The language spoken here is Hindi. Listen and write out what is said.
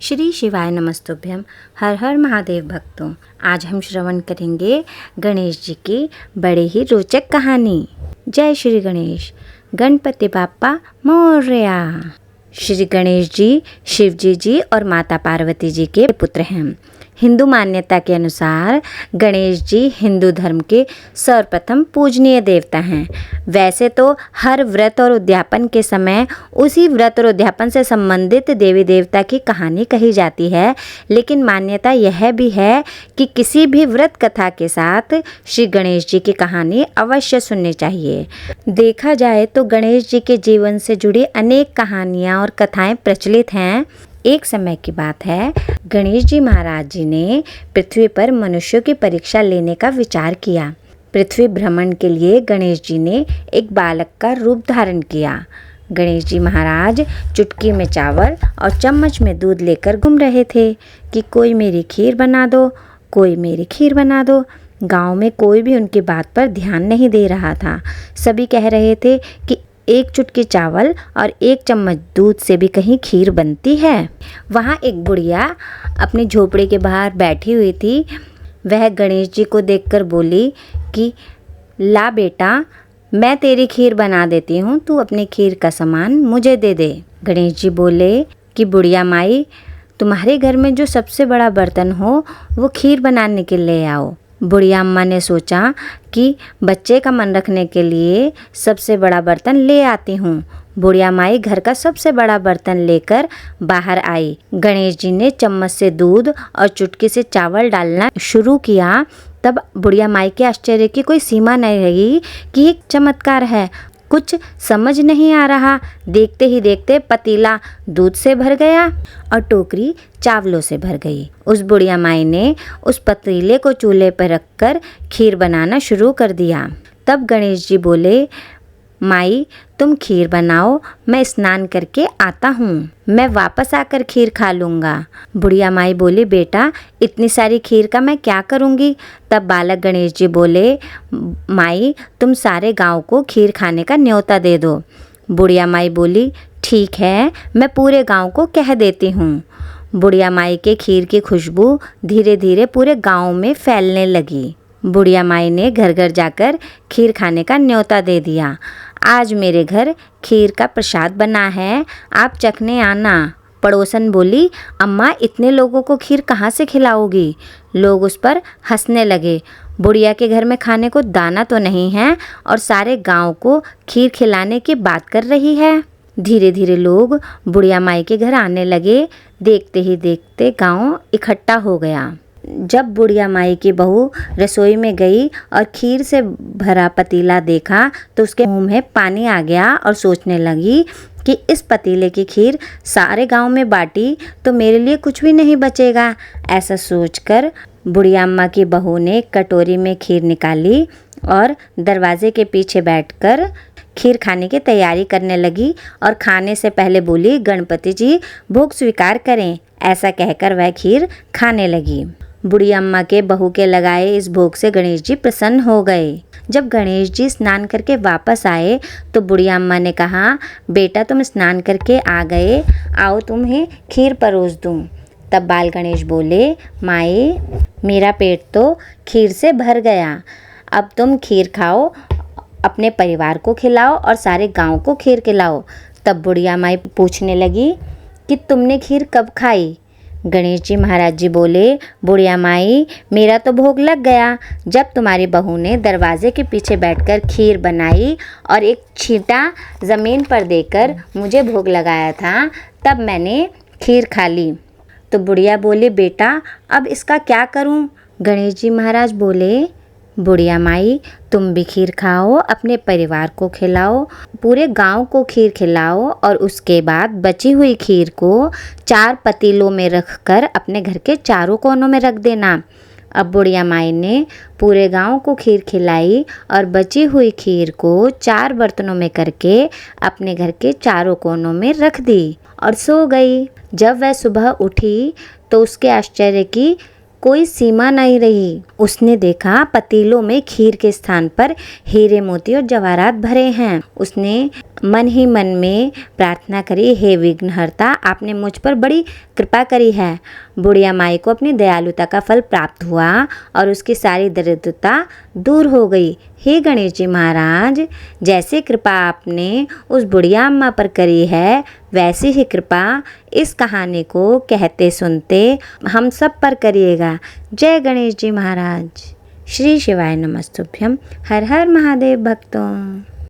श्री शिवाय नमस्तुभ्यम। हर हर महादेव भक्तों, आज हम श्रवण करेंगे गणेश जी की बड़े ही रोचक कहानी। जय श्री गणेश। गणपति बाप्पा मोरया। श्री गणेश जी शिवजी जी और माता पार्वती जी के पुत्र हैं। हिंदू मान्यता के अनुसार गणेश जी हिंदू धर्म के सर्वप्रथम पूजनीय देवता हैं। वैसे तो हर व्रत और उद्यापन के समय उसी व्रत और उद्यापन से संबंधित देवी देवता की कहानी कही जाती है, लेकिन मान्यता यह भी है कि किसी भी व्रत कथा के साथ श्री गणेश जी की कहानी अवश्य सुननी चाहिए। देखा जाए तो गणेश जी के जीवन से जुड़ी अनेक कहानियाँ और कथाएँ प्रचलित हैं। एक समय की बात है, गणेश जी महाराज जी ने पृथ्वी पर मनुष्यों की परीक्षा लेने का विचार किया। पृथ्वी भ्रमण के लिए गणेश जी ने एक बालक का रूप धारण किया। गणेश जी महाराज चुटकी में चावल और चम्मच में दूध लेकर घूम रहे थे कि कोई मेरी खीर बना दो, कोई मेरी खीर बना दो। गांव में कोई भी उनकी बात पर ध्यान नहीं दे रहा था। सभी कह रहे थे कि एक चुटकी चावल और एक चम्मच दूध से भी कहीं खीर बनती है। वहाँ एक बुढ़िया अपनी झोपड़ी के बाहर बैठी हुई थी। वह गणेश जी को देखकर बोली कि ला बेटा, मैं तेरी खीर बना देती हूँ, तू अपनी खीर का सामान मुझे दे दे। गणेश जी बोले कि बुढ़िया माई, तुम्हारे घर में जो सबसे बड़ा बर्तन हो वो खीर बनाने के लिए आओ। बुढ़िया अम्मा ने सोचा कि बच्चे का मन रखने के लिए सबसे बड़ा बर्तन ले आती हूँ। बुढ़िया माई घर का सबसे बड़ा बर्तन लेकर बाहर आई। गणेश जी ने चम्मच से दूध और चुटकी से चावल डालना शुरू किया। तब बुढ़िया माई के आश्चर्य की कोई सीमा नहीं रही कि एक चमत्कार है, कुछ समझ नहीं आ रहा। देखते ही देखते पतीला दूध से भर गया और टोकरी चावलों से भर गई। उस बुढ़िया माई ने उस पतीले को चूल्हे पर रखकर खीर बनाना शुरू कर दिया। तब गणेश जी बोले, माई तुम खीर बनाओ, मैं स्नान करके आता हूँ, मैं वापस आकर खीर खा लूँगा। बुढ़िया माई बोली, बेटा इतनी सारी खीर का मैं क्या करूँगी। तब बालक गणेश जी बोले, माई तुम सारे गांव को खीर खाने का न्योता दे दो। बुढ़िया माई बोली, ठीक है, मैं पूरे गांव को कह देती हूँ। बुढ़िया माई के खीर की खुशबू धीरे धीरे पूरे गांव में फैलने लगी। बुढ़िया माई ने घर घर जाकर खीर खाने का न्योता दे दिया। आज मेरे घर खीर का प्रसाद बना है, आप चखने आना। पड़ोसन बोली, अम्मा इतने लोगों को खीर कहाँ से खिलाओगी। लोग उस पर हंसने लगे। बुढ़िया के घर में खाने को दाना तो नहीं है और सारे गांव को खीर खिलाने की बात कर रही है। धीरे धीरे लोग बुढ़िया माई के घर आने लगे। देखते ही देखते गांव इकट्ठा हो गया। जब बुढ़िया माई की बहू रसोई में गई और खीर से भरा पतीला देखा तो उसके मुंह में पानी आ गया और सोचने लगी कि इस पतीले की खीर सारे गांव में बांटी तो मेरे लिए कुछ भी नहीं बचेगा। ऐसा सोचकर बुढ़िया अम्मा की बहू ने कटोरी में खीर निकाली और दरवाजे के पीछे बैठकर खीर खाने की तैयारी करने लगी और खाने से पहले बोली, गणपति जी भोग स्वीकार करें। ऐसा कहकर वह खीर खाने लगी। बुढ़िया अम्मा के बहू के लगाए इस भोग से गणेश जी प्रसन्न हो गए। जब गणेश जी स्नान करके वापस आए तो बुढ़िया अम्मा ने कहा, बेटा तुम स्नान करके आ गए, आओ तुम्हें खीर परोस दूं। तब बाल गणेश बोले, माई मेरा पेट तो खीर से भर गया, अब तुम खीर खाओ, अपने परिवार को खिलाओ और सारे गांव को खीर खिलाओ। तब बुढ़िया माई पूछने लगी कि तुमने खीर कब खाई। गणेश जी महाराज जी बोले, बुढ़िया माई मेरा तो भोग लग गया जब तुम्हारी बहू ने दरवाजे के पीछे बैठकर खीर बनाई और एक छींटा ज़मीन पर देकर मुझे भोग लगाया था, तब मैंने खीर खा ली। तो बुढ़िया बोली, बेटा अब इसका क्या करूं। गणेश जी महाराज बोले, बुढ़िया माई तुम भी खीर खाओ, अपने परिवार को खिलाओ, पूरे गांव को खीर खिलाओ और उसके बाद बची हुई खीर को 4 पतीलों में रखकर अपने घर के चारों कोनों में रख देना। अब बुढ़िया माई ने पूरे गांव को खीर खिलाई और बची हुई खीर को 4 बर्तनों में करके अपने घर के चारों कोनों में रख दी और सो गई। जब वह सुबह उठी तो उसके आश्चर्य की कोई सीमा नहीं रही। उसने देखा पतीलों में खीर के स्थान पर हीरे मोती और जवाहरात भरे हैं। उसने मन ही मन में प्रार्थना करी, हे विघ्नहर्ता, आपने मुझ पर बड़ी कृपा करी है। बुढ़िया माई को अपनी दयालुता का फल प्राप्त हुआ और उसकी सारी दरिद्रता दूर हो गई। हे गणेश जी महाराज, जैसे कृपा आपने उस बुढ़िया अम्मा पर करी है, वैसी ही कृपा इस कहानी को कहते सुनते हम सब पर करिएगा। जय गणेश जी महाराज। श्री शिवाय नमस्तुभ्यम। हर हर महादेव भक्तों।